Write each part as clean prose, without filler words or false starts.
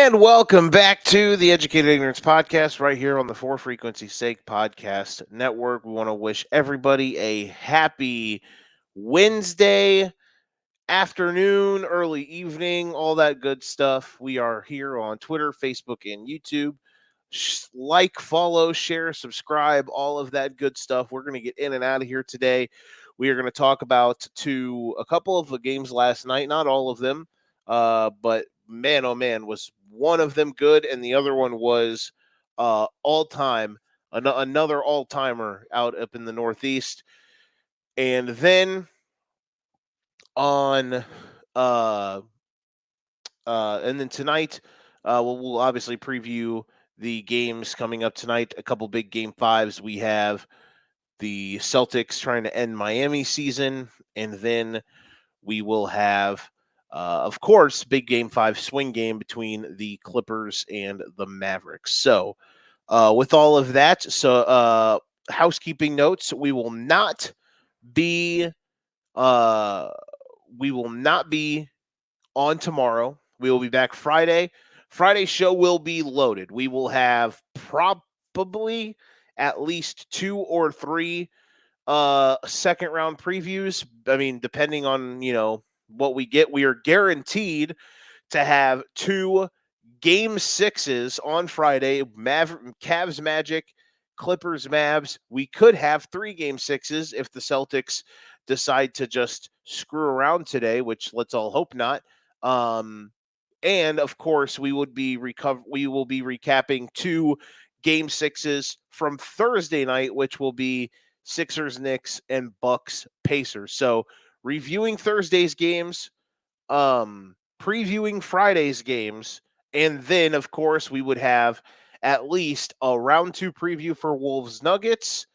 And welcome back to the Educated Ignorance Podcast right here on the For Frequency's Sake Podcast Network. We want to wish everybody a happy Wednesday afternoon, early evening, all that good stuff. We are here on Twitter, Facebook, and YouTube. Like, follow, share, subscribe, all of that good stuff. We're going to get in and out of here today. We are going to talk about a couple of the games last night, not all of them, but man, oh man, was one of them good, and the other one was all time, another all timer out up in the Northeast. And then on uh and then tonight we'll obviously preview the games coming up tonight. A couple big game fives. We have the Celtics trying to end Miami season, and then we will have of course big game five swing game between the Clippers and the Mavericks. So with all of that, housekeeping notes, be uh we will not be on tomorrow. We will be back Friday. Friday's show will be loaded. We will have probably at least 2 or 3 second round previews. I mean, depending on, what we get, we are guaranteed to have 2 game 6s on Friday. Cavs Magic, Clippers Mavs. We could have 3 game 6s if the Celtics decide to just screw around today, which let's all hope not. And of course, we will be recapping 2 game 6s from Thursday night, which will be Sixers Knicks and Bucks Pacers. So reviewing Thursday's games, previewing Friday's games, and then of course we would have at least a round 2 preview for Wolves Nuggets.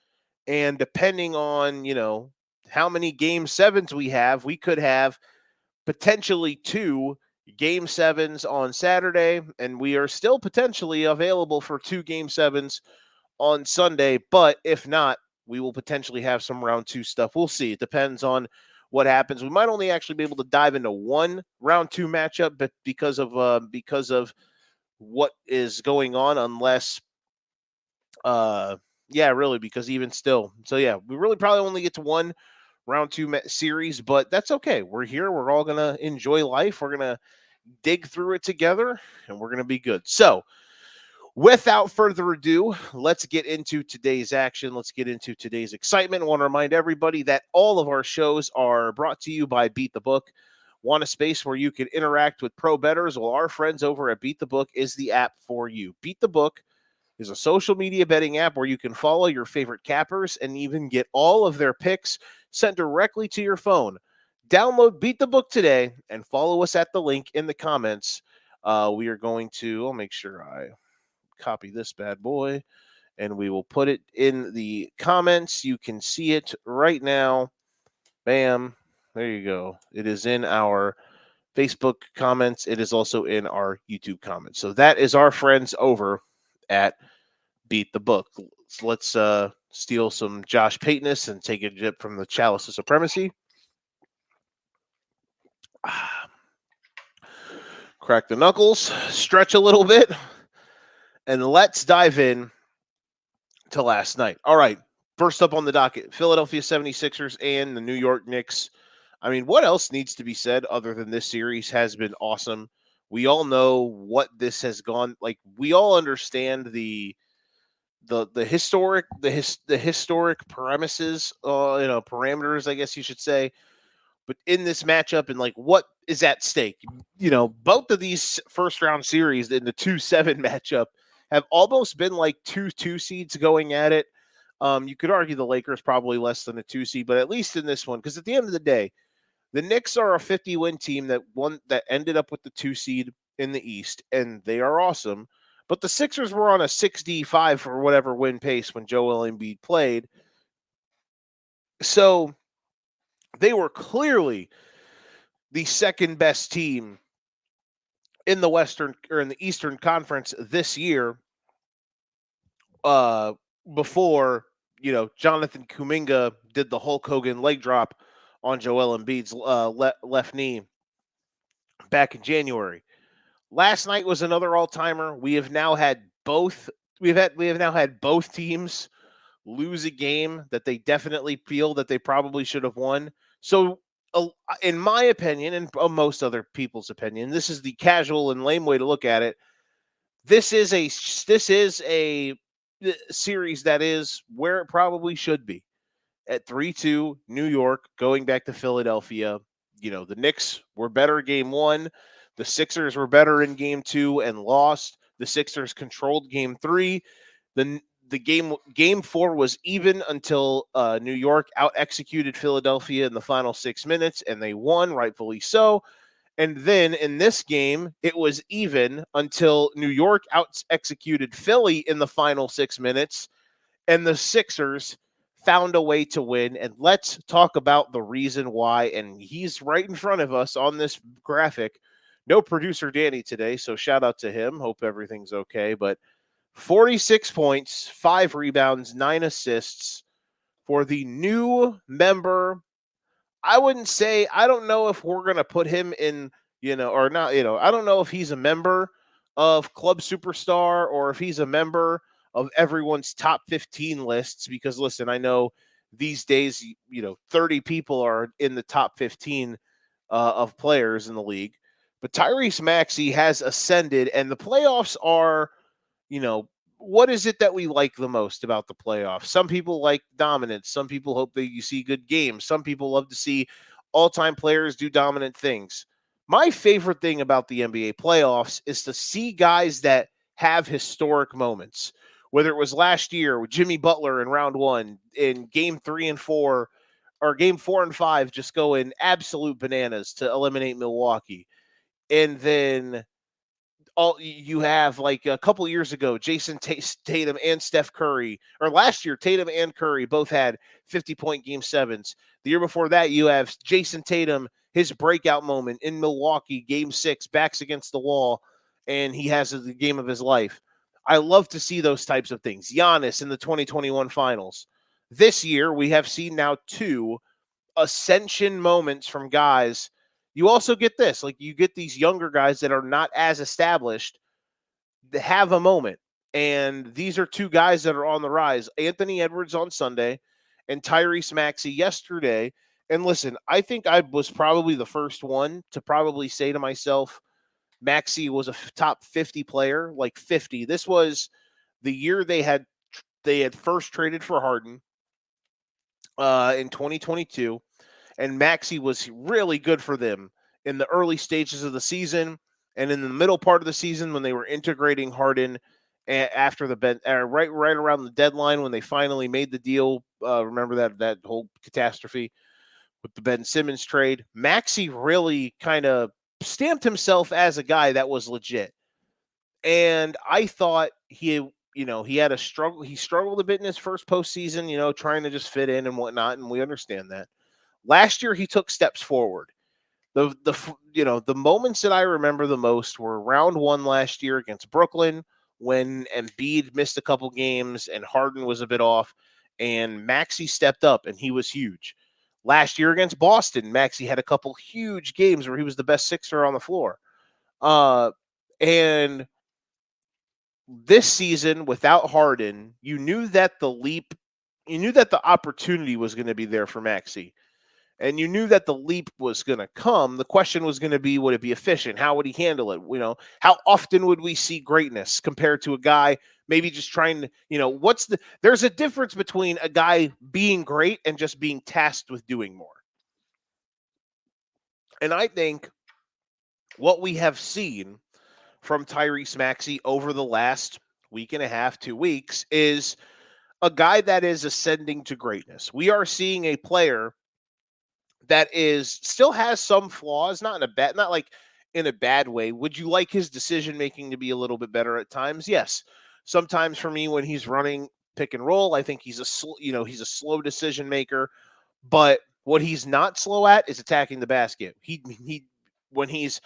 And depending on, how many game 7s we have, we could have potentially 2 game 7s on Saturday, and we are still potentially available for 2 game 7s on Sunday. But if not, we will potentially have some round 2 stuff. We'll see. It depends on what happens. We might only actually be able to dive into one round 2 matchup, but because of what is going on, unless really, because even still. So yeah, we really probably only get to one round 2 series, but that's okay. We're here. We're all going to enjoy life. We're going to dig through it together, and we're going to be good. So without further ado, let's get into today's action. Let's get into today's excitement. I want to remind everybody that all of our shows are brought to you by Beat the Book. Want a space where you can interact with pro bettors? Well, our friends over at Beat the Book is the app for you. Beat the Book is a social media betting app where you can follow your favorite cappers and even get all of their picks sent directly to your phone. Download Beat the Book today and follow us at the link in the comments. We are going to, I'll make sure I copy this bad boy, and we will put it in the comments. You can see it right now. Bam. There you go. It is in our Facebook comments. It is also in our YouTube comments. So that is our friends over at Beat the Book. Let's steal some Josh Paytoness and take a dip from the chalice of supremacy. Crack the knuckles, stretch a little bit, and let's dive in to last night. All right, first up on the docket, Philadelphia 76ers and the New York Knicks. I mean, what else needs to be said other than this series has been awesome? We all know what this has gone like. We all understand the historic premises, parameters, I guess you should say. But in this matchup, and like what is at stake, both of these first round series in the 2-7 matchup have almost been like 2 seeds going at it. You could argue the Lakers probably less than a 2 seed, but at least in this one, because at the end of the day, the Knicks are a 50-win team that ended up with the 2 seed in the East, and they are awesome. But the Sixers were on a 65 or whatever win pace when Joel Embiid played. So they were clearly the second best team in the Western or in the Eastern Conference this year. Before Jonathan Kuminga did the Hulk Hogan leg drop on Joel Embiid's left knee back in January. Last night was another all-timer. We have now had both. We have now had both teams lose a game that they definitely feel that they probably should have won. So, in my opinion, and most other people's opinion, this is the casual and lame way to look at it. This is a series that is where it probably should be at 3-2 New York going back to Philadelphia. The Knicks were better game 1, the Sixers were better in game 2 and lost. The Sixers controlled game 3. The game 4 was even until New York out executed Philadelphia in the final 6 minutes and they won, rightfully so. And then in this game, it was even until New York out executed Philly in the final 6 minutes, and the Sixers found a way to win. And let's talk about the reason why. And he's right in front of us on this graphic. No producer Danny today, so shout out to him. Hope everything's okay. But 46 points, 5 rebounds, 9 assists for the new member. I wouldn't say, I don't know if we're going to put him in, or not, I don't know if he's a member of Club Superstar or if he's a member of everyone's top 15 lists, because listen, I know these days, 30 people are in the top 15 of players in the league. But Tyrese Maxey has ascended, and the playoffs are, you know, what is it that we like the most about the playoffs? Some people like dominance. Some people hope that you see good games. Some people love to see all-time players do dominant things. My favorite thing about the NBA playoffs is to see guys that have historic moments. Whether it was last year with Jimmy Butler in round 1, in game 3 and 4, or game 4 and 5, just going absolute bananas to eliminate Milwaukee. And then you have, like, a couple years ago, Jason Tatum and Steph Curry, or last year, Tatum and Curry both had 50-point game 7s. The year before that, you have Jason Tatum, his breakout moment in Milwaukee, game 6, backs against the wall, and he has the game of his life. I love to see those types of things. Giannis in the 2021 finals. This year, we have seen now 2 ascension moments from guys. You also get this, like, you get these younger guys that are not as established that have a moment. And these are 2 guys that are on the rise. Anthony Edwards on Sunday and Tyrese Maxey yesterday. And listen, I think I was probably the first one to probably say to myself, Maxey was a top 50 player, like 50. This was the year they had first traded for Harden in 2022. And Maxey was really good for them in the early stages of the season and in the middle part of the season when they were integrating Harden after the right around the deadline when they finally made the deal. Remember that whole catastrophe with the Ben Simmons trade. Maxey really kind of stamped himself as a guy that was legit. And I thought he had a struggle. He struggled a bit in his first postseason, trying to just fit in and whatnot. And we understand that. Last year, he took steps forward. The moments that I remember the most were round 1 last year against Brooklyn when Embiid missed a couple games and Harden was a bit off, and Maxey stepped up and he was huge. Last year against Boston, Maxey had a couple huge games where he was the best Sixer on the floor. And this season without Harden, you knew that the opportunity was going to be there for Maxey. And you knew that the leap was going to come. The question was going to be, would it be efficient? How would he handle it? How often would we see greatness compared to a guy maybe just trying to, there's a difference between a guy being great and just being tasked with doing more. And I think what we have seen from Tyrese Maxey over the last week and a half, 2 weeks, is a guy that is ascending to greatness. We are seeing a player that still has some flaws, not like in a bad way. Would you like his decision making to be a little bit better at times? Yes. Sometimes for me, when he's running pick and roll, I think he's a slow decision maker. But what he's not slow at is attacking the basket. When he's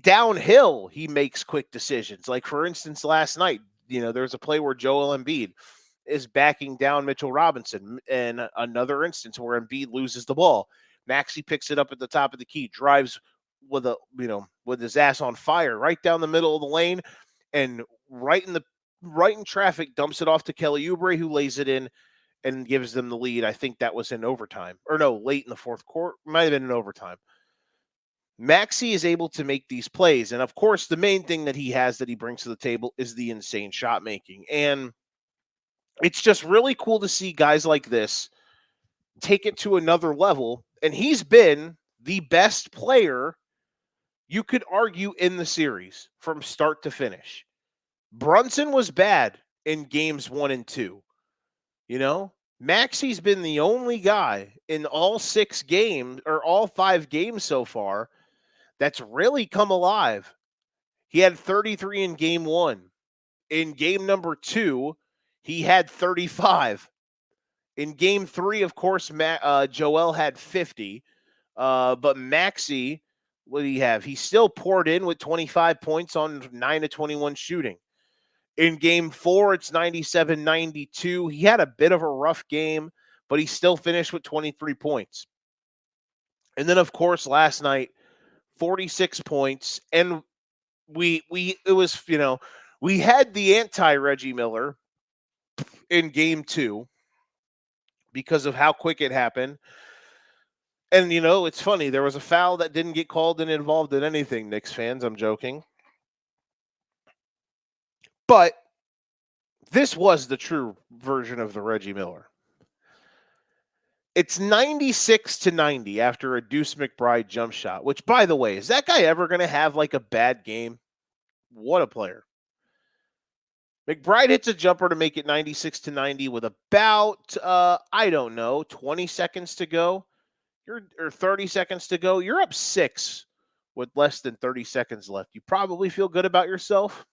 downhill, he makes quick decisions. Like, for instance, last night, there's a play where Joel Embiid is backing down Mitchell Robinson, and another instance where Embiid loses the ball. Maxey picks it up at the top of the key, drives with with his ass on fire right down the middle of the lane and right in traffic, dumps it off to Kelly Oubre, who lays it in and gives them the lead. I think that was in overtime. Or no, late in the fourth quarter. Might have been in overtime. Maxey is able to make these plays. And of course, the main thing that he has that he brings to the table is the insane shot making. And it's just really cool to see guys like this take it to another level. And he's been the best player, you could argue, in the series from start to finish. Brunson was bad in games 1 and 2. You know, Maxey's been the only guy in all 6 games or all 5 games so far that's really come alive. He had 33 in game 1. In game number 2, he had 35. In game 3, of course, Joel had 50. But Maxey, what did he have? He still poured in with 25 points on 9 of 21 shooting. In game 4, it's 97-92. He had a bit of a rough game, but he still finished with 23 points. And then, of course, last night, 46 points. And we had the anti-Reggie Miller in game 2 because of how quick it happened. And, it's funny. There was a foul that didn't get called and involved in anything, Knicks fans. I'm joking. But this was the true version of the Reggie Miller. It's 96-90 after a Deuce McBride jump shot, which, by the way, is that guy ever going to have like a bad game? What a player. McBride hits a jumper to make it 96-90 with about, 20 seconds to go. Or 30 seconds to go. You're up 6 with less than 30 seconds left. You probably feel good about yourself.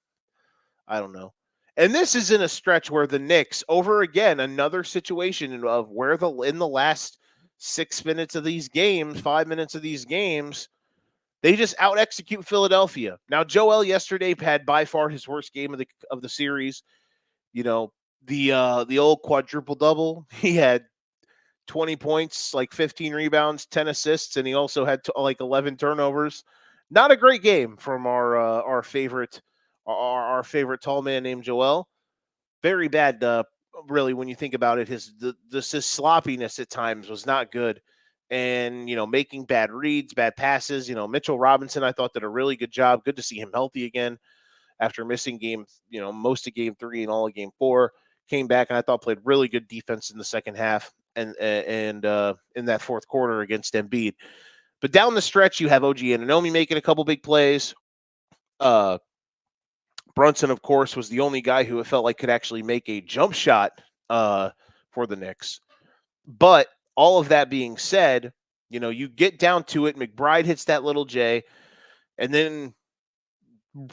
I don't know. And this is in a stretch where the Knicks, over again, another situation of where in the last 6 minutes of these games, 5 minutes of these games, they just out-execute Philadelphia. Now, Joel yesterday had by far his worst game of the series. The old quadruple-double. He had 20 points, like 15 rebounds, 10 assists, and he also had 11 turnovers. Not a great game from our favorite tall man named Joel. Very bad, really, when you think about it. His sloppiness at times was not good. And, making bad reads, bad passes. Mitchell Robinson, I thought, did a really good job. Good to see him healthy again after missing most of game 3 and all of game 4. Came back and I thought played really good defense in the second half and in that fourth quarter against Embiid. But down the stretch, you have OG Anunoby making a couple big plays. Brunson, of course, was the only guy who it felt like could actually make a jump shot for the Knicks. But all of that being said, you get down to it. McBride hits that little J, and then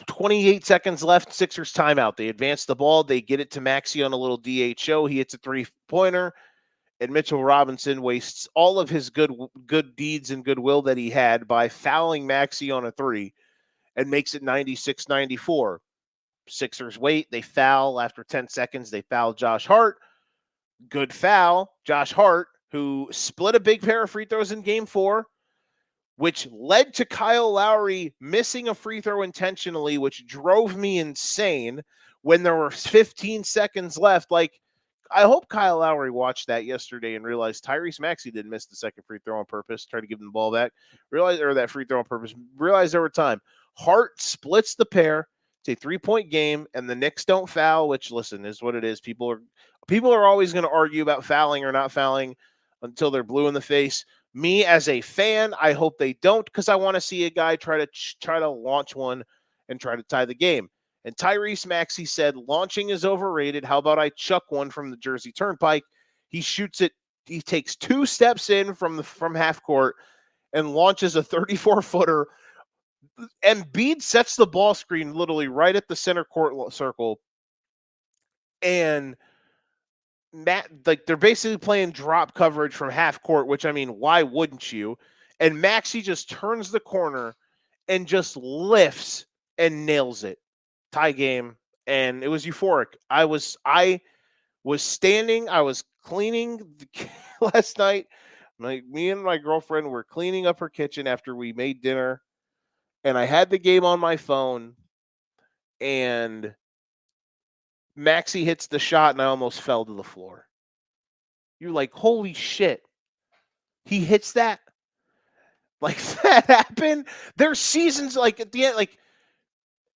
28 seconds left, Sixers timeout. They advance the ball. They get it to Maxey on a little DHO. He hits a 3-pointer, and Mitchell Robinson wastes all of his good deeds and goodwill that he had by fouling Maxey on a 3 and makes it 96-94. Sixers wait. They foul after 10 seconds. They foul Josh Hart. Good foul. Josh Hart, who split a big pair of free throws in game 4, which led to Kyle Lowry missing a free throw intentionally, which drove me insane when there were 15 seconds left. Like, I hope Kyle Lowry watched that yesterday and realized Tyrese Maxey didn't miss the second free throw on purpose, try to give him the ball back, that free throw on purpose, realized over time. Hart splits the pair. It's a 3-point game, and the Knicks don't foul, which, listen, is what it is. People are always going to argue about fouling or not fouling until they're blue in the face. Me, as a fan, I hope they don't, because I want to see a guy try to launch one and try to tie the game. And Tyrese Maxey said, launching is overrated. How about I chuck one from the Jersey Turnpike? He shoots it. He takes 2 steps in from half court and launches a 34-footer. Embiid sets the ball screen literally right at the center court circle. And they're basically playing drop coverage from half court, which, I mean, why wouldn't you? And Maxey just turns the corner and just lifts and nails it. Tie game. And it was euphoric. I was standing, I was cleaning last night. Me and my girlfriend were cleaning up her kitchen after we made dinner. and I had the game on my phone, and Maxey hits the shot, and I almost fell to the floor. You're like, holy shit, he hits that? Like, that happened? There's seasons, like, at the end, like,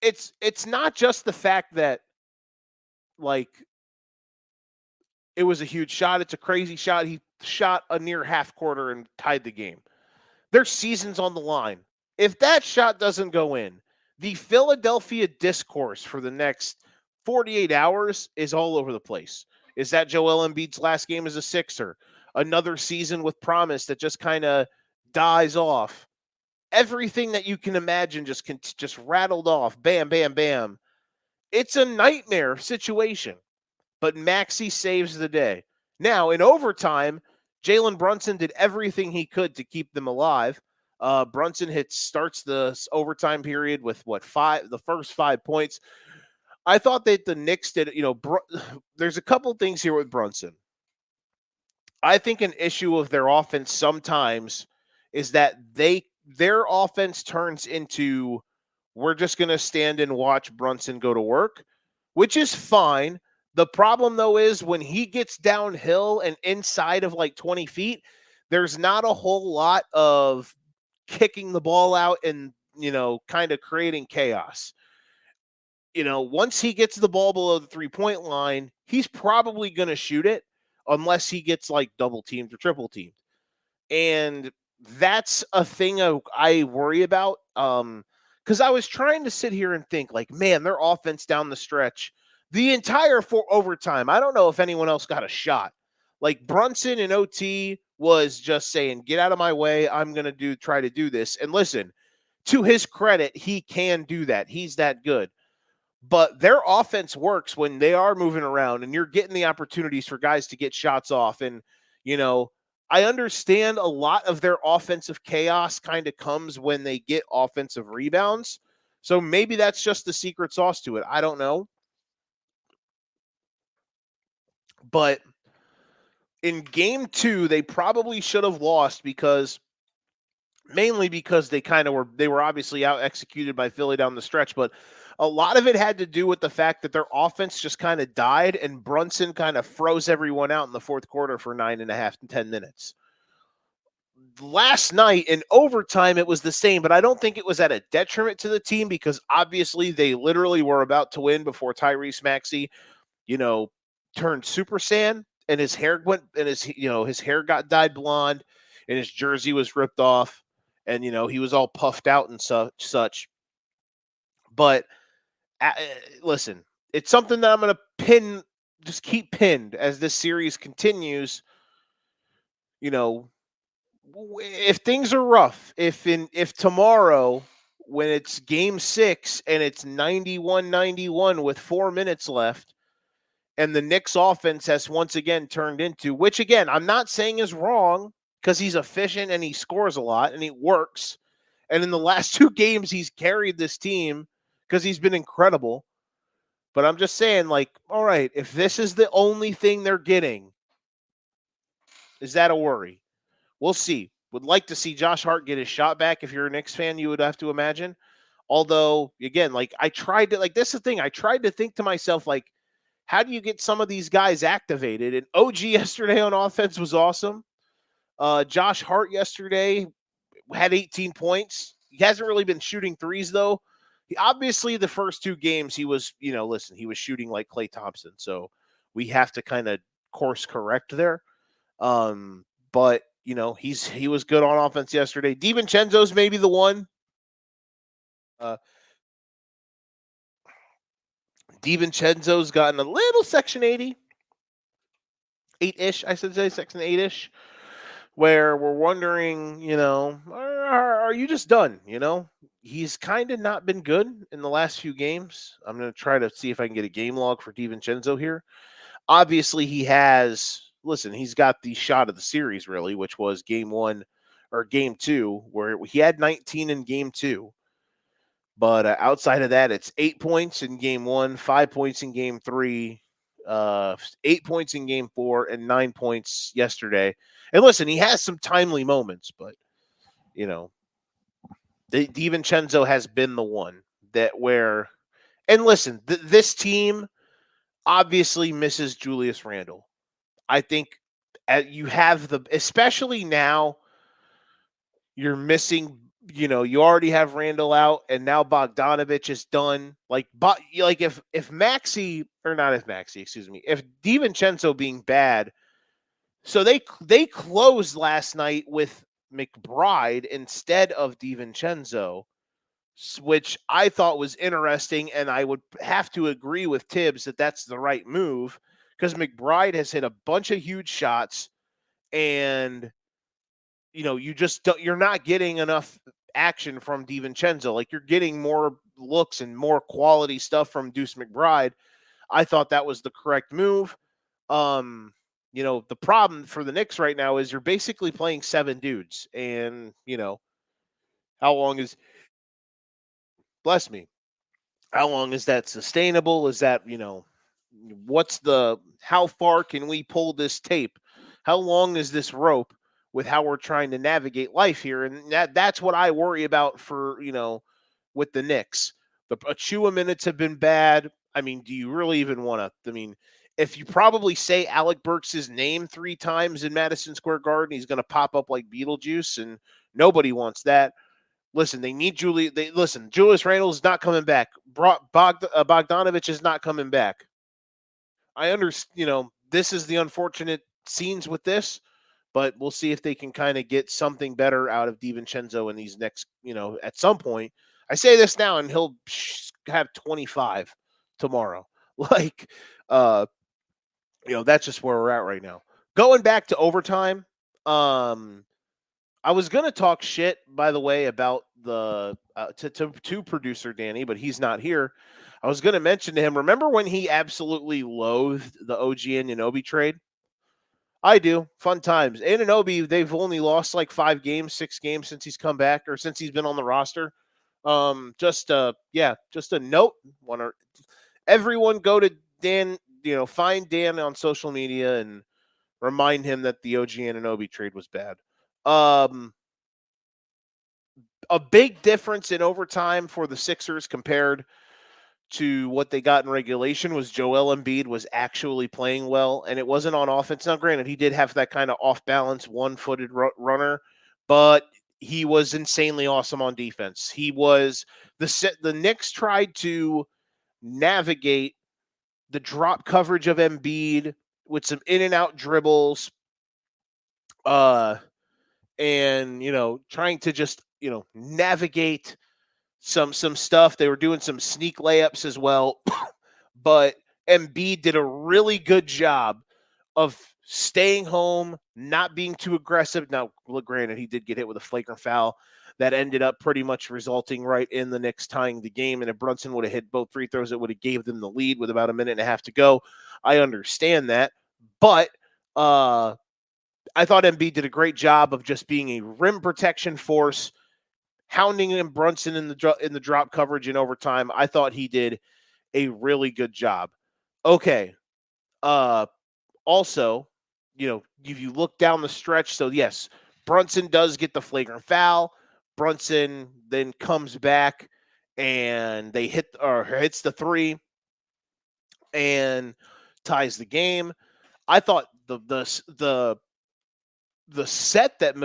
it's not just the fact that, like, it was a huge shot. It's a crazy shot. He shot a near half quarter and tied the game. There's seasons on the line. If that shot doesn't go in, the Philadelphia discourse for the next 48 hours is all over the place. Is that Joel Embiid's last game as a Sixer? Another season with promise that just kind of dies off. Everything that you can imagine just rattled off. Bam, bam, bam. It's a nightmare situation, but Maxey saves the day. Now, in overtime, Jalen Brunson did everything he could to keep them alive. Brunson starts the overtime period with the first 5 points. I thought that the Knicks did, there's a couple things here with Brunson. I think an issue of their offense sometimes is that their offense turns into, we're just going to stand and watch Brunson go to work, which is fine. The problem, though, is when he gets downhill and inside of like 20 feet, there's not a whole lot of kicking the ball out and, kind of creating chaos. Once he gets the ball below the 3-point line, he's probably going to shoot it unless he gets like double teamed or triple teamed. And that's a thing I worry about. Because I was trying to sit here and think, like, man, their offense down the stretch, the entire overtime, I don't know if anyone else got a shot. Like, Brunson in OT was just saying, get out of my way. I'm going to try to do this. And listen, to his credit, he can do that. He's that good. But their offense works when they are moving around and you're getting the opportunities for guys to get shots off. And, I understand a lot of their offensive chaos kind of comes when they get offensive rebounds. So maybe that's just the secret sauce to it. I don't know. But in game 2, they probably should have lost mainly because they were obviously out executed by Philly down the stretch, but a lot of it had to do with the fact that their offense just kind of died and Brunson kind of froze everyone out in the fourth quarter for 9.5 to 10 minutes. Last night in overtime, it was the same, but I don't think it was at a detriment to the team because obviously they literally were about to win before Tyrese Maxey, turned Super Saiyan and his hair went and his hair got dyed blonde and his jersey was ripped off and, he was all puffed out and such. But listen, it's something that I'm going to just keep pinned as this series continues. If things are rough, if tomorrow when it's game 6 and it's 91-91 with 4 minutes left and the Knicks offense has once again turned into, which again, I'm not saying is wrong because he's efficient and he scores a lot and he works. And in the last 2 games, he's carried this team because he's been incredible. But I'm just saying, like, all right, if this is the only thing they're getting, is that a worry? We'll see. Would like to see Josh Hart get his shot back. If you're a Knicks fan, you would have to imagine. Although, again, like, this is the thing. I tried to think to myself, like, how do you get some of these guys activated? And OG yesterday on offense was awesome. Josh Hart yesterday had 18 points. He hasn't really been shooting threes, though. Obviously, the first 2 games, he was, he was shooting like Klay Thompson. So we have to kind of course correct there. But, he was good on offense yesterday. DiVincenzo's maybe the one. DiVincenzo's gotten a little Section 80. 8-ish, I should say, Section 8-ish. Where we're wondering, are you just done? He's kind of not been good in the last few games. I'm going to try to see if I can get a game log for DiVincenzo here. Obviously, he's got the shot of the series, really, which was game 1 or game 2, where he had 19 in game 2. But outside of that, it's 8 points in game 1, 5 points in game 3, 8 points in game 4, and 9 points yesterday. And listen, he has some timely moments, but, DiVincenzo has been the one that where, and listen, this team obviously misses Julius Randle. I think you have especially now, you're missing, you already have Randall out, and now Bogdanovich is done. Like if Maxey, or not if Maxey, excuse me, if DiVincenzo being bad, so they closed last night with McBride instead of DiVincenzo, which I thought was interesting, and I would have to agree with Tibbs that that's the right move because McBride has hit a bunch of huge shots, and you're not getting enough action from DiVincenzo. Like, you're getting more looks and more quality stuff from Deuce McBride. I thought that was the correct move. The problem for the Knicks right now is you're basically playing 7 dudes, and how long is bless me how long is that sustainable? Is that, how far can we pull this tape? How long is this rope with how we're trying to navigate life here? And that's what I worry about for, with the Knicks. The Achua minutes have been bad. I mean, do you really even want to? I mean, if you probably say Alec Burks' name 3 times in Madison Square Garden, he's going to pop up like Beetlejuice, and nobody wants that. Listen, they need Julius Randle is not coming back. Bogdanovich is not coming back. I understand, this is the unfortunate scenes with this, but we'll see if they can kind of get something better out of DiVincenzo in these next, at some point. I say this now, and he'll have 25 tomorrow. Like, that's just where we're at right now. Going back to overtime, I was gonna talk shit, by the way, about the to producer Danny, but he's not here. I was gonna mention to him. Remember when he absolutely loathed the OG Anunoby trade? I do. Fun times. Anunoby, they've only lost like 5 games, 6 games since he's come back, or since he's been on the roster. Just a note. Everyone go to Dan. Find Dan on social media and remind him that the OG Anunoby trade was bad. A big difference in overtime for the Sixers compared to what they got in regulation was Joel Embiid was actually playing well, and it wasn't on offense. Now, granted, he did have that kind of off-balance, one-footed runner, but he was insanely awesome on defense. He was the Knicks tried to navigate the drop coverage of Embiid with some in-and-out dribbles, and trying to just navigate some stuff. They were doing some sneak layups as well, but Embiid did a really good job of staying home, not being too aggressive. Now, granted, he did get hit with a flagrant foul that ended up pretty much resulting right in the Knicks tying the game. And if Brunson would have hit both free throws, it would have gave them the lead with about a minute and a half to go. I understand that, but I thought Embiid did a great job of just being a rim protection force, hounding in Brunson in the drop coverage in overtime. I thought he did a really good job. Okay. Also, if you look down the stretch, so yes, Brunson does get the flagrant foul. Brunson then comes back and they hits the 3 and ties the game. I thought the set that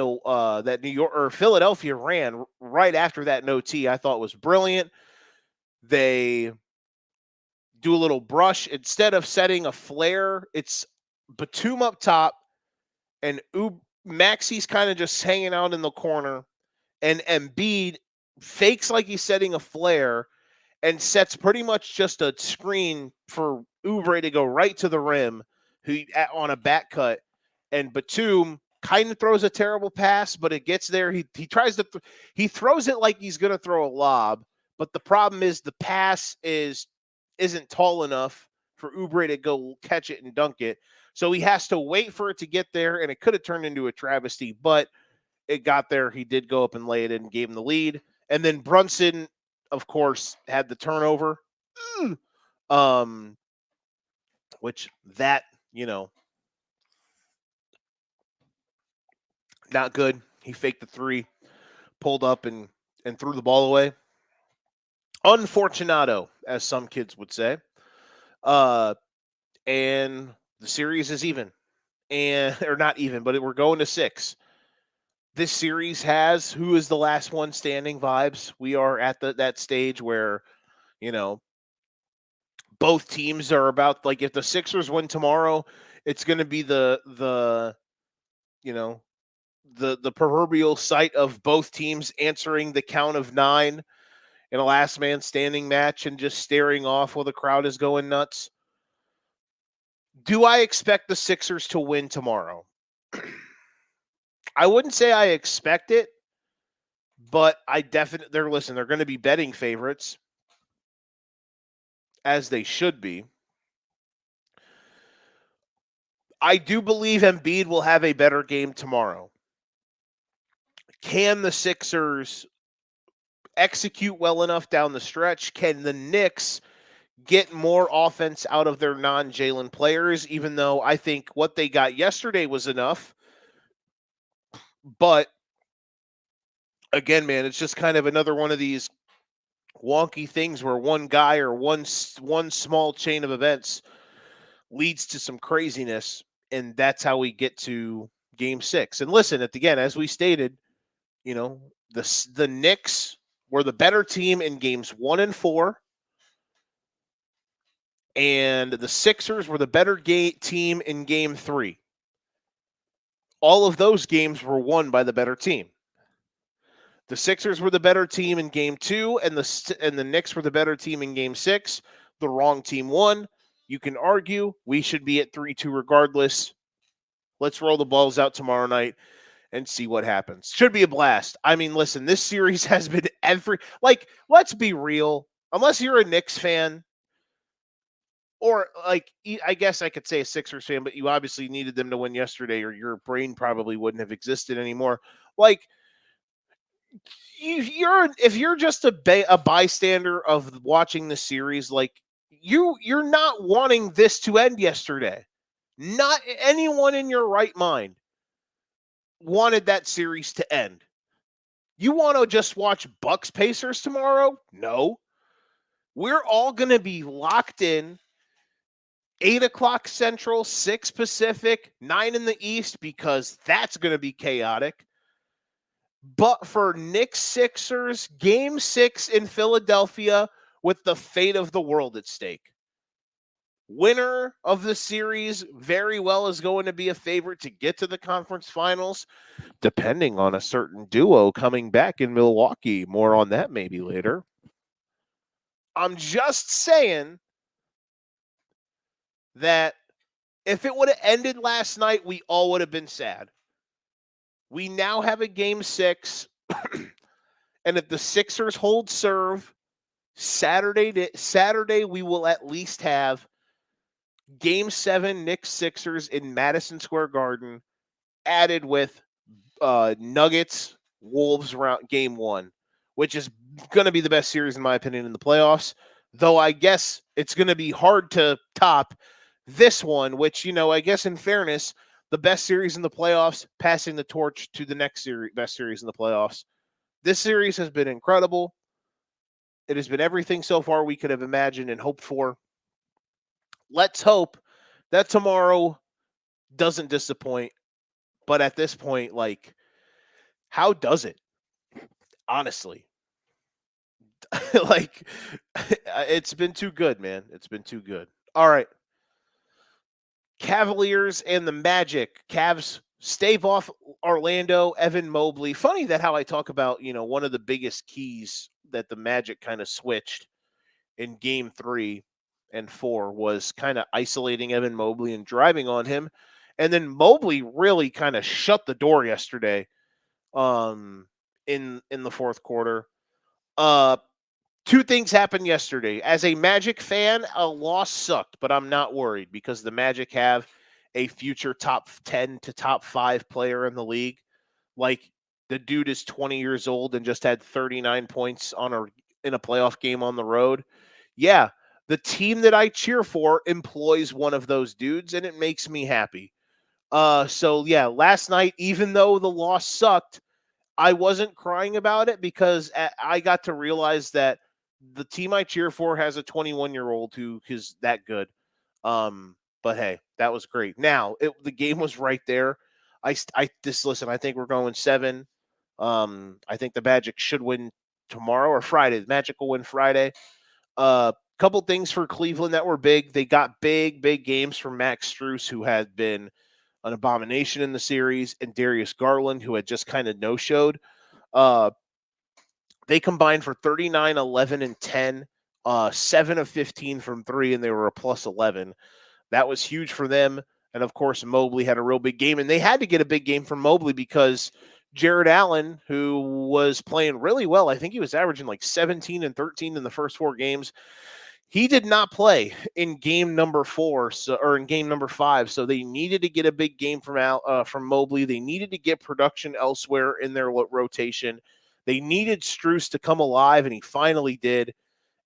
that New York or Philadelphia ran right after that no T, I thought was brilliant. They do a little brush instead of setting a flare. It's Batum up top, and Maxey's kind of just hanging out in the corner, and Embiid fakes like he's setting a flare and sets pretty much just a screen for Oubre to go right to the rim, on a back cut, and Batum kind of throws a terrible pass, but it gets there. He tries to he throws it like he's going to throw a lob, but the problem is the pass isn't tall enough for Oubre to go catch it and dunk it. So he has to wait for it to get there, and it could have turned into a travesty, but it got there. He did go up and lay it in and gave him the lead. And then Brunson, of course, had the turnover. Which that, not good. He faked the 3, pulled up, and and threw the ball away. Unfortunato, as some kids would say. Uh, and the series is even. And or not even, but we're going to 6. This series has who is the last one standing vibes. We are at that stage where, you know, both teams are about, like, if the Sixers win tomorrow, it's going to be the you know, the proverbial sight of both teams answering the count of 9 in a last man standing match and just staring off while the crowd is going nuts. Do I expect the Sixers to win tomorrow? I wouldn't say I expect it, but I definitely, they're going to be betting favorites, as they should be. I do believe Embiid will have a better game tomorrow. Can the Sixers execute well enough down the stretch? Can the Knicks get more offense out of their non-Jalen players, even though I think what they got yesterday was enough? But again, man, it's just kind of another one of these wonky things where one guy or one small chain of events leads to some craziness, and that's how we get to Game 6. And listen, again, as we stated, you know, the Knicks were the better team in Games 1 and 4, and the Sixers were the better team in Game 3. All of those games were won by the better team. The Sixers were the better team in Game 2, and the Knicks were the better team in Game 6. The wrong team won. You can argue we should be at 3-2 regardless. Let's roll the balls out tomorrow night and see what happens. Should be a blast. I mean, listen, this series has been let's be real. Unless you're a Knicks fan, or I guess I could say a Sixers fan, but you obviously needed them to win yesterday, or your brain probably wouldn't have existed anymore. Like, if you're just a bystander of watching the series, like you're not wanting this to end yesterday. Not anyone in your right mind wanted that series to end. You want to just watch Bucks Pacers tomorrow? No. We're all going to be locked in 8 o'clock Central, 6 Pacific, 9 in the East, because that's going to be chaotic. But for Knicks Sixers, Game 6 in Philadelphia with the fate of the world at stake. Winner of the series very well is going to be a favorite to get to the conference finals, depending on a certain duo coming back in Milwaukee. More on that maybe later. I'm just saying that if it would have ended last night, we all would have been sad. We now have a Game 6, and if the Sixers hold serve Saturday, we will at least have Game 7 Knicks Sixers in Madison Square Garden, added with Nuggets Wolves round Game 1, which is going to be the best series in my opinion in the playoffs. Though I guess it's going to be hard to top this one, which, I guess in fairness, the best series in the playoffs, passing the torch to the next best series in the playoffs. This series has been incredible. It has been everything so far we could have imagined and hoped for. Let's hope that tomorrow doesn't disappoint. But at this point, how does it? Honestly. It's been too good, man. It's been too good. All right. Cavaliers and the Magic. Cavs stave off Orlando, Evan Mobley. Funny that how I talk about, one of the biggest keys that the Magic kind of switched in Game 3 and 4 was kind of isolating Evan Mobley and driving on him. And then Mobley really kind of shut the door yesterday in the fourth quarter. Two things happened yesterday. As a Magic fan, a loss sucked, but I'm not worried because the Magic have a future top 10 to top 5 player in the league. Like, the dude is 20 years old and just had 39 points in a playoff game on the road. Yeah, the team that I cheer for employs one of those dudes, and it makes me happy. So yeah, last night, even though the loss sucked, I wasn't crying about it because I got to realize that the team I cheer for has a 21-year-old who is that good. But hey, that was great. Now the game was right there. I just listen. I think we're going 7. I think the Magic should win tomorrow or Friday. The Magic will win Friday. Couple things for Cleveland that were big. They got big games from Max Strus, who had been an abomination in the series, and Darius Garland, who had just kind of no-showed. They combined for 39, 11, and 10, 7 of 15 from 3, and they were a plus 11. That was huge for them. And, of course, Mobley had a real big game, and they had to get a big game from Mobley because Jared Allen, who was playing really well, I think he was averaging like 17 and 13 in the first 4 games, he did not play in game number 4, or in game number 5. So they needed to get a big game from Mobley. They needed to get production elsewhere in their rotation. They needed Strus to come alive, and he finally did.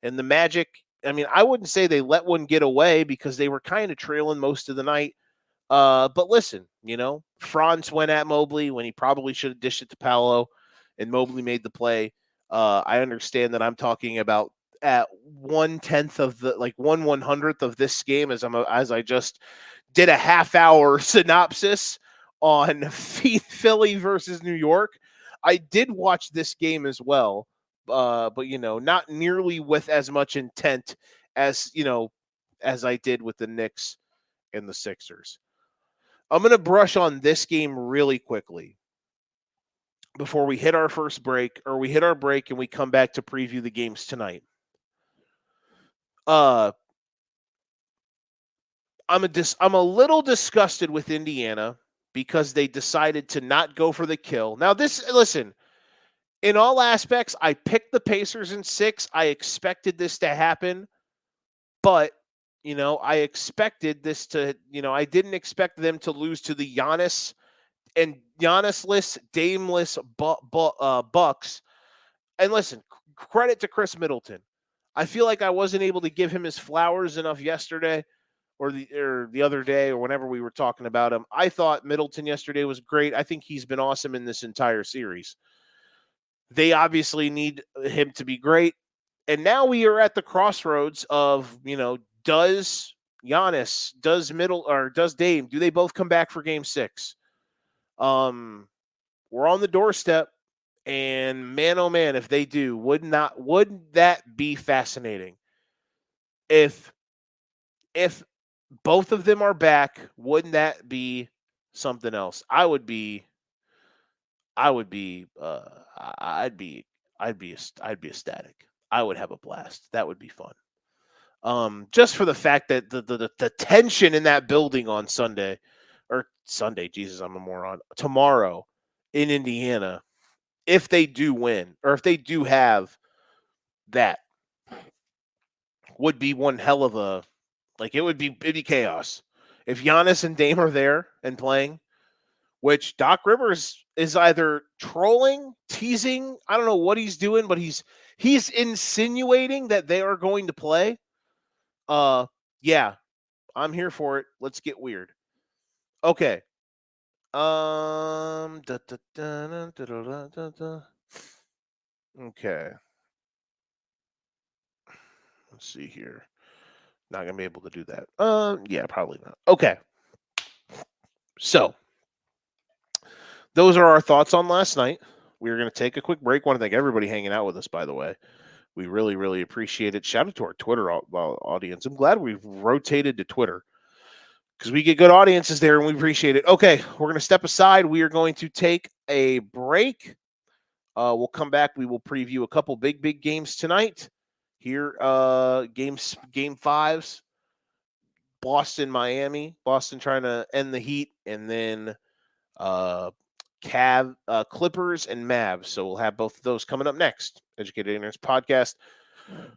And the Magic, I mean, I wouldn't say they let one get away because they were kind of trailing most of the night. But listen, Franz went at Mobley when he probably should have dished it to Paolo, and Mobley made the play. I understand that I'm talking about at 1/10 of the 1/100th of this game as I just did a half-hour synopsis on Philly versus New York. I did watch this game as well, but not nearly with as much intent as as I did with the Knicks and the Sixers. I'm going to brush on this game really quickly before we hit our first break, or we hit our break and we come back to preview the games tonight. I'm a little disgusted with Indiana because they decided to not go for the kill. Now, listen, in all aspects, I picked the Pacers in 6. I expected this to happen, but I expected this to, I didn't expect them to lose to the Giannis and Giannis-less, Dame-less Bucks. And listen, credit to Chris Middleton. I feel like I wasn't able to give him his flowers enough yesterday or the other day or whenever we were talking about him. I thought Middleton yesterday was great. I think he's been awesome in this entire series. They obviously need him to be great. And now we are at the crossroads of, does Giannis, does Dame, do they both come back for game 6? We're on the doorstep, and man, oh man, if they do, wouldn't that be fascinating? If both of them are back, wouldn't that be something else? I'd be ecstatic. I would have a blast. That would be fun. Just for the fact that the tension in that building on Sunday, Jesus, I'm a moron. Tomorrow in Indiana, if they do win, or if they do have that, would be one hell of a, it'd be chaos. If Giannis and Dame are there and playing, which Doc Rivers is either trolling, teasing, I don't know what he's doing, but he's insinuating that they are going to play. Yeah, I'm here for it. Let's get weird. Okay. Okay. Let's see here. Not going to be able to do that. Yeah, probably not. Okay. So, those are our thoughts on last night. We're going to take a quick break. Want to thank everybody hanging out with us, by the way. We really, really appreciate it. Shout out to our Twitter audience. I'm glad we've rotated to Twitter because we get good audiences there, and we appreciate it. Okay, we're going to step aside. We are going to take a break. We'll come back. We will preview a couple big games tonight. Here, game 5s. Boston, Miami. Boston trying to end the heat, and then Clippers and Mavs. So we'll have both of those coming up next. Educated Ignorance Podcast.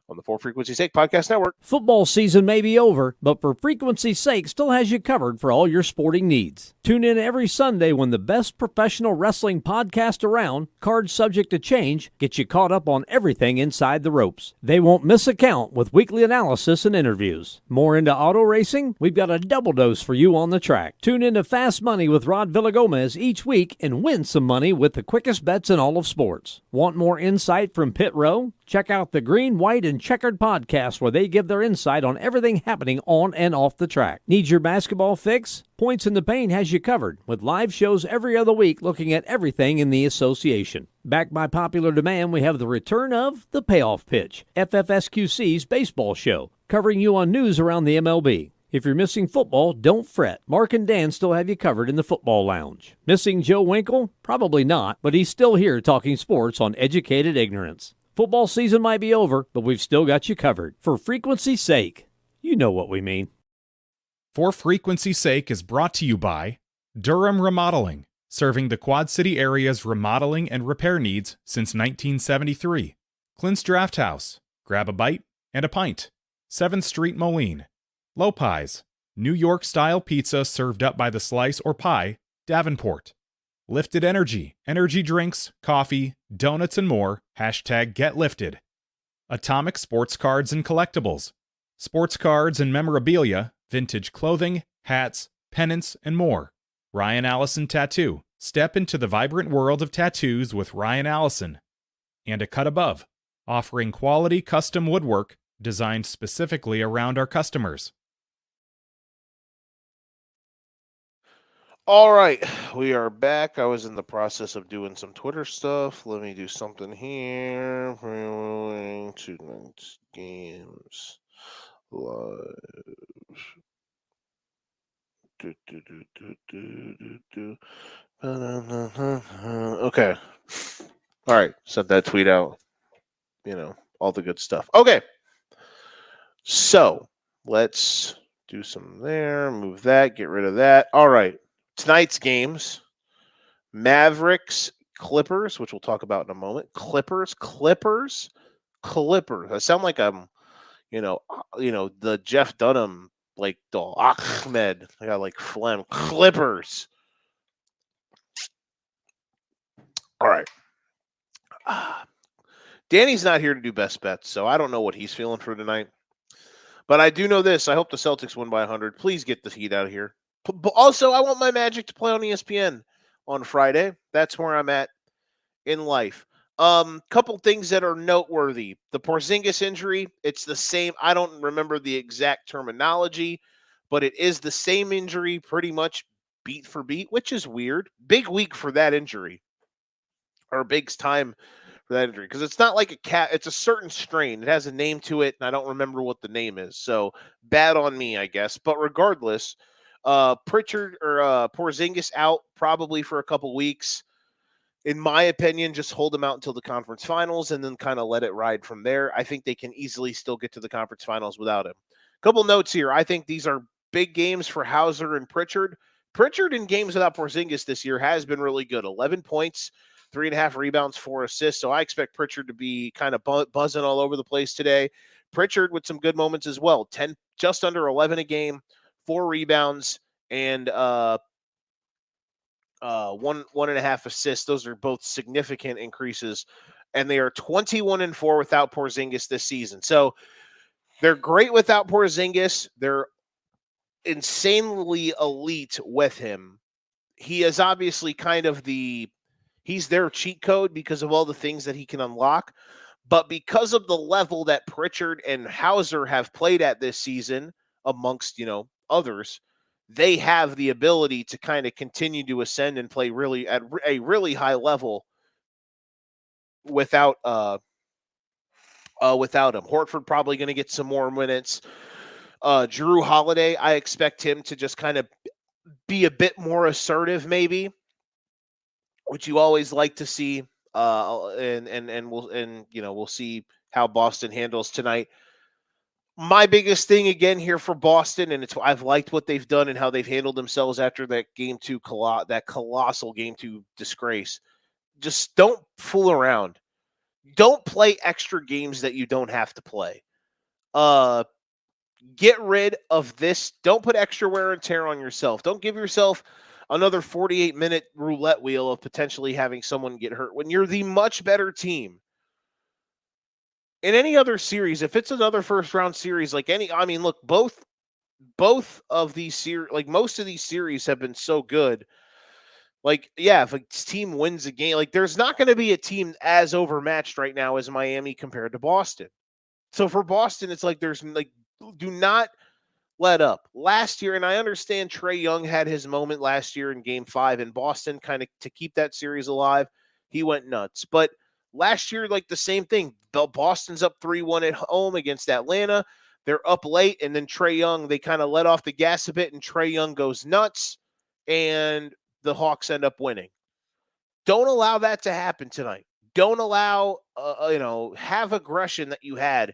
on the For Frequency's Sake Podcast Network. Football season may be over, but For Frequency's Sake still has you covered for all your sporting needs. Tune in every Sunday when the best professional wrestling podcast around, Cards Subject to Change, gets you caught up on everything inside the ropes. They won't miss a count with weekly analysis and interviews. More into auto racing? We've got a double dose for you on the track. Tune in to Fast Money with Rod Villagomez each week and win some money with the quickest bets in all of sports. Want more insight from Pit Row? Check out the Green, White, and Checkered podcast where they give their insight on everything happening on and off the track. Need your basketball fix? Points in the Paint has you covered with live shows every other week looking at everything in the association. Backed by popular demand, we have the return of The Payoff Pitch, FFSQC's baseball show, covering you on news around the MLB. If you're missing football, don't fret. Mark and Dan still have you covered in the football lounge. Missing Joe Winkle? Probably not, but he's still here talking sports on Educated Ignorance. Football season might be over, but we've still got you covered. For frequency's sake, you know what we mean. For Frequency's Sake is brought to you by Durham Remodeling, serving the Quad City area's remodeling and repair needs since 1973. Clint's Draft House, grab a bite and a pint. 7th Street Moline. Lopez, New York-style pizza served up by the slice or pie, Davenport. Lifted Energy, energy drinks, coffee, donuts, and more. #GetLifted. Atomic Sports Cards and Collectibles. Sports cards and memorabilia, vintage clothing, hats, pennants, and more. Ryan Allison Tattoo. Step into the vibrant world of tattoos with Ryan Allison. And A Cut Above, offering quality custom woodwork designed specifically around our customers. All right, we are back. I was in the process of doing some Twitter stuff. Let me do something here. Going to tonight's games live. Okay. All right, sent that tweet out. You know, all the good stuff. Okay. So let's do some there. Move that. Get rid of that. All right. Tonight's games, Mavericks, Clippers, which we'll talk about in a moment. Clippers. I sound like I'm, the Jeff Dunham, like the Ahmed. I got like phlegm. Clippers. All right. Danny's not here to do best bets, so I don't know what he's feeling for tonight. But I do know this. I hope the Celtics win by 100. Please get the Heat out of here. But also, I want my Magic to play on ESPN on Friday. That's where I'm at in life. Couple things that are noteworthy. The Porzingis injury, it's the same. I don't remember the exact terminology, but it is the same injury pretty much beat for beat, which is weird. Big week for that injury. Or big time for that injury. Because it's not like it's a certain strain. It has a name to it, and I don't remember what the name is. So bad on me, I guess. But regardless, Pritchard or Porzingis out probably for a couple weeks. In my opinion, just hold him out until the conference finals and then kind of let it ride from there. I think they can easily still get to the conference finals without him. Couple notes here. I think these are big games for Hauser and Pritchard. Pritchard in games without Porzingis this year has been really good. 11 points, 3.5 rebounds, 4 assists. So I expect Pritchard to be kind of buzzing all over the place today. Pritchard with some good moments as well. 10, just under 11 a game. 4 rebounds and 1.5 assists. Those are both significant increases, and they are 21-4 without Porzingis this season. So they're great without Porzingis. They're insanely elite with him. He is obviously kind of he's their cheat code because of all the things that he can unlock. But because of the level that Pritchard and Hauser have played at this season, amongst, others, they have the ability to kind of continue to ascend and play really at a really high level without him. Horford probably going to get some more minutes. Drew Holiday, I expect him to just kind of be a bit more assertive, maybe, which you always like to see. We'll see how Boston handles tonight. My biggest thing again here for Boston, and I've liked what they've done and how they've handled themselves after that that colossal game 2 disgrace. Just don't fool around. don't play extra games that you don't have to play. Get rid of this. Don't put extra wear and tear on yourself. Don't give yourself another 48-minute roulette wheel of potentially having someone get hurt when you're the much better team. In any other series, if it's another first round series, look, both of these series, like most of these series have been so good. Like, yeah, if a team wins a game, like there's not going to be a team as overmatched right now as Miami compared to Boston. So for Boston, it's like there's like, do not let up. Last year, and I understand Trae Young had his moment last year in Game 5 in Boston, kind of to keep that series alive. He went nuts. But last year, like the same thing. Boston's up 3-1 at home against Atlanta. They're up late, and then Trae Young, they kind of let off the gas a bit, and Trae Young goes nuts, and the Hawks end up winning. Don't allow that to happen tonight. Don't allow, have aggression that you had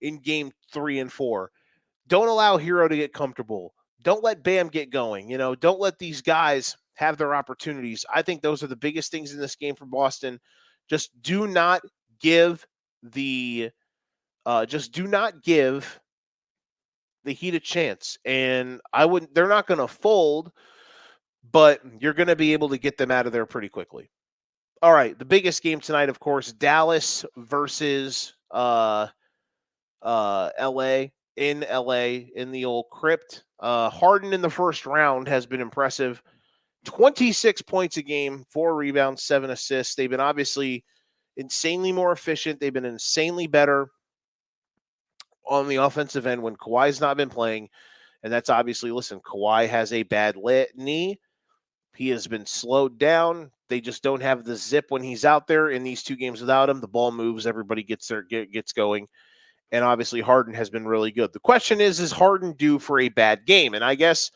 in Game 3 and 4. Don't allow Hero to get comfortable. Don't let Bam get going. Don't let these guys have their opportunities. I think those are the biggest things in this game for Boston. Just do not give the Heat a chance. And they're not going to fold, but you're going to be able to get them out of there pretty quickly. All right, the biggest game tonight, of course, Dallas versus LA. In LA in the old crypt. Harden in the first round has been impressive. 26 points a game, 4 rebounds, 7 assists. They've been obviously insanely more efficient. They've been insanely better on the offensive end when Kawhi's not been playing. And that's obviously, listen, Kawhi has a bad knee. He has been slowed down. They just don't have the zip when he's out there. In these 2 games without him, the ball moves. Everybody gets going. And obviously, Harden has been really good. The question is Harden due for a bad game? And I guess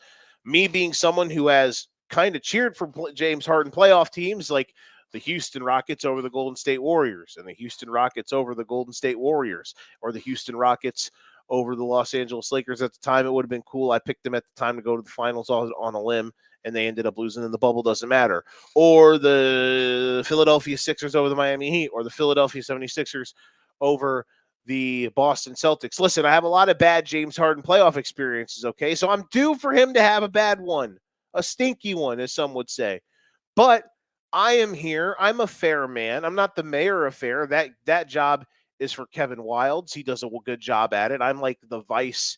me being someone who has kind of cheered for James Harden playoff teams like the Houston Rockets over the Golden State Warriors and the Houston Rockets over the Golden State Warriors or the Houston Rockets over the Los Angeles Lakers at the time, it would have been cool. I picked them at the time to go to the finals on a limb, and they ended up losing, and the bubble doesn't matter. Or the Philadelphia Sixers over the Miami Heat or the Philadelphia 76ers over the Boston Celtics. Listen, I have a lot of bad James Harden playoff experiences, okay? So I'm due for him to have a bad one, a stinky one, as some would say. But I am here. I'm a fair man. I'm not the mayor of fair. That job is for Kevin Wildes. He does a good job at it. I'm like the vice.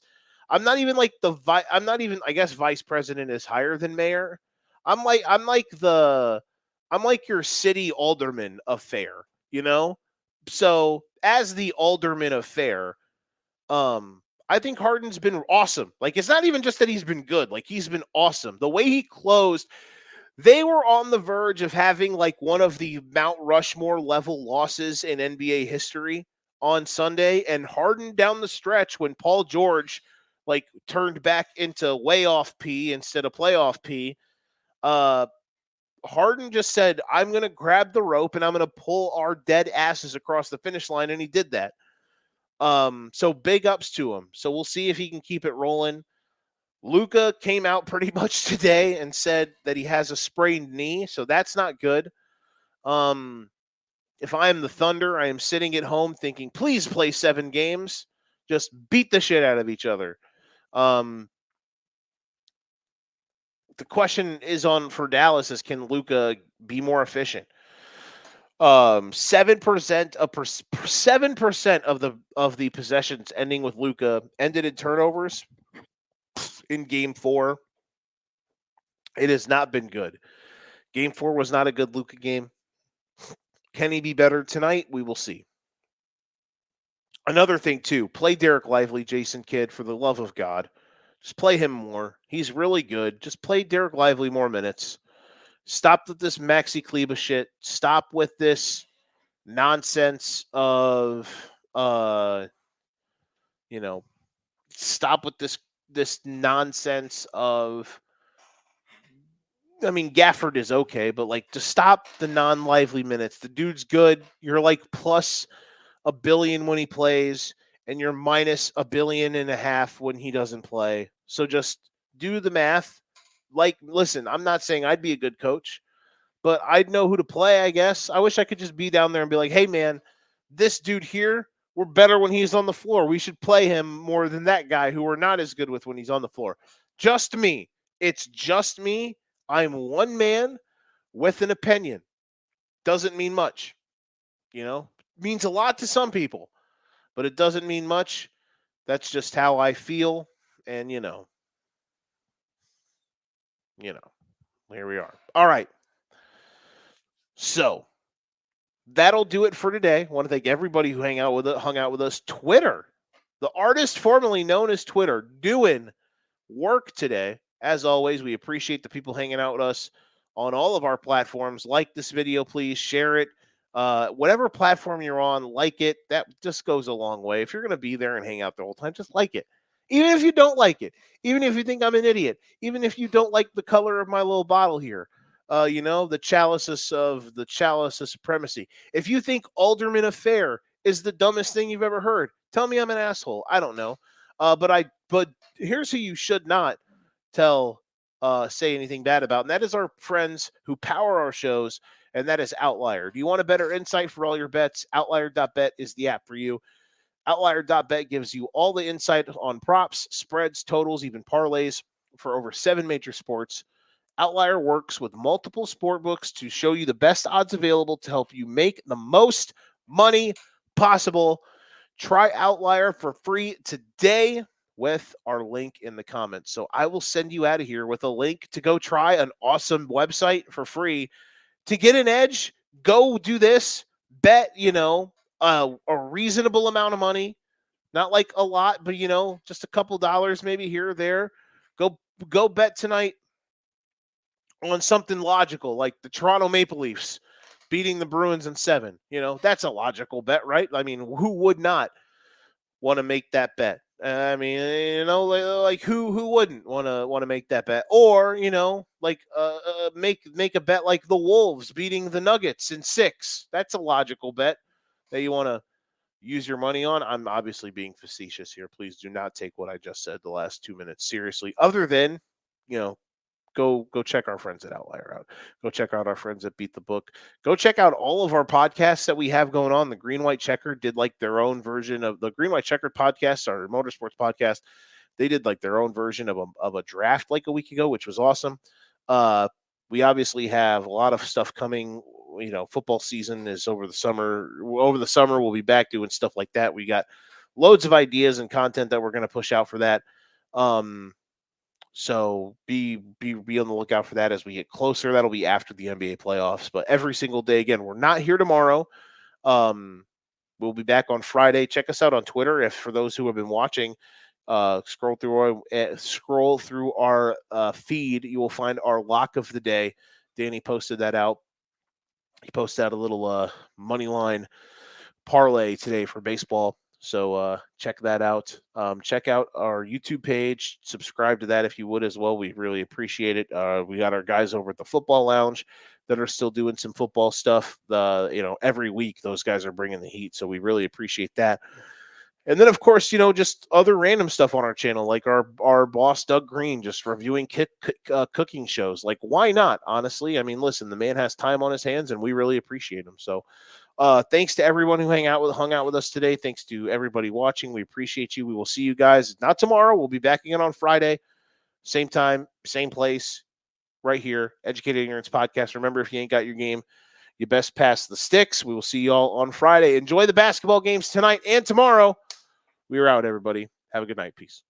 I'm not even like the vice. I'm not even, I guess vice president is higher than mayor. I'm like your city alderman of fair, So as the alderman of fair, I think Harden's been awesome. Like, it's not even just that he's been good. Like, he's been awesome. The way he closed, they were on the verge of having like one of the Mount Rushmore level losses in NBA history on Sunday. And Harden down the stretch, when Paul George like turned back into way off P instead of playoff P, Harden just said, I'm going to grab the rope and I'm going to pull our dead asses across the finish line. And he did that. So big ups to him. So we'll see if he can keep it rolling. Luka came out pretty much today and said that he has a sprained knee. So that's not good. If I am the Thunder, I am sitting at home thinking, please play 7 games. Just beat the shit out of each other. The question is on for Dallas is, can Luka be more efficient? 7% of the possessions ending with Luka ended in turnovers in Game 4. It has not been good. Game 4 was not a good Luka game. Can he be better tonight? We will see. Another thing too, play Derek Lively, Jason Kidd, for the love of God. Just play him more. He's really good. Just play Derek Lively more minutes. Stop with this Maxey Kleba shit. Stop with this nonsense of, stop with this nonsense of, I mean, Gafford is okay, but like, to stop the non-Lively minutes. The dude's good. You're like plus $1 billion when he plays, and you're minus $1.5 billion when he doesn't play. So just do the math. Like, listen, I'm not saying I'd be a good coach, but I'd know who to play, I guess. I wish I could just be down there and be like, hey, man, This dude here, we're better when he's on the floor. We should play him more than that guy who we're not as good with when he's on the floor. Just me. It's just me. I'm one man with an opinion. Doesn't mean much. Means a lot to some people, but it doesn't mean much. That's just how I feel. And, here we are. All right. So that'll do it for today. I want to thank everybody who hung out with us. Twitter, the artist formerly known as Twitter, doing work today. As always, we appreciate the people hanging out with us on all of our platforms. Like this video, please share it. Whatever platform you're on, like it. That just goes a long way. If you're going to be there and hang out the whole time, just like it. Even if you don't like it, even if you think I'm an idiot, even if you don't like the color of my little bottle here, the chalices of supremacy. If you think Alderman Affair is the dumbest thing you've ever heard, tell me I'm an asshole. I don't know. But here's who you should not say anything bad about, and that is our friends who power our shows, and that is Outlier. Do you want a better insight for all your bets? Outlier.bet is the app for you. Outlier.bet gives you all the insight on props, spreads, totals, even parlays for over 7 major sports. Outlier works with multiple sport books to show you the best odds available to help you make the most money possible. Try Outlier for free today with our link in the comments. So I will send you out of here with a link to go try an awesome website for free. To get an edge, go do this. Bet, a reasonable amount of money. Not like a lot, but, just a couple dollars maybe here or there. Go bet tonight on something logical, like the Toronto Maple Leafs beating the Bruins in 7. That's a logical bet, right? I mean, who would not want to make that bet? I mean, like who wouldn't want to make that bet? Or, make a bet like the Wolves beating the Nuggets in 6. That's a logical bet that you want to use your money on. I'm obviously being facetious here. Please do not take what I just said the last 2 minutes seriously. Other than, go check our friends at Outlier out. Go check out our friends at Beat the Book. Go check out all of our podcasts that we have going on. The Green White Checker did like their own version of the Green White Checker podcast, our motorsports podcast. They did like their own version of a draft like a week ago, which was awesome. We obviously have a lot of stuff coming. Football season is over the summer. Over the summer, we'll be back doing stuff like that. We got loads of ideas and content that we're going to push out for that. So be on the lookout for that as we get closer. That'll be after the NBA playoffs. But every single day, again, we're not here tomorrow. We'll be back on Friday. Check us out on Twitter. If for those who have been watching, scroll through our feed, you will find our lock of the day. Danny posted that out. He posted out a little money line parlay today for baseball. So check that out. Check out our YouTube page. Subscribe to that if you would as well. We really appreciate it. We got our guys over at the Football Lounge that are still doing some football stuff. Every week those guys are bringing the heat. So we really appreciate that. And then, of course, just other random stuff on our channel, like our boss, Doug Green, just reviewing cooking shows. Like, why not? Honestly, I mean, listen, the man has time on his hands, and we really appreciate him. So thanks to everyone who hung out with us today. Thanks to everybody watching. We appreciate you. We will see you guys not tomorrow. We'll be back again on Friday. Same time, same place, right here. Educated Ignorance Podcast. Remember, if you ain't got your game, you best pass the sticks. We will see you all on Friday. Enjoy the basketball games tonight and tomorrow. We are out, everybody. Have a good night. Peace.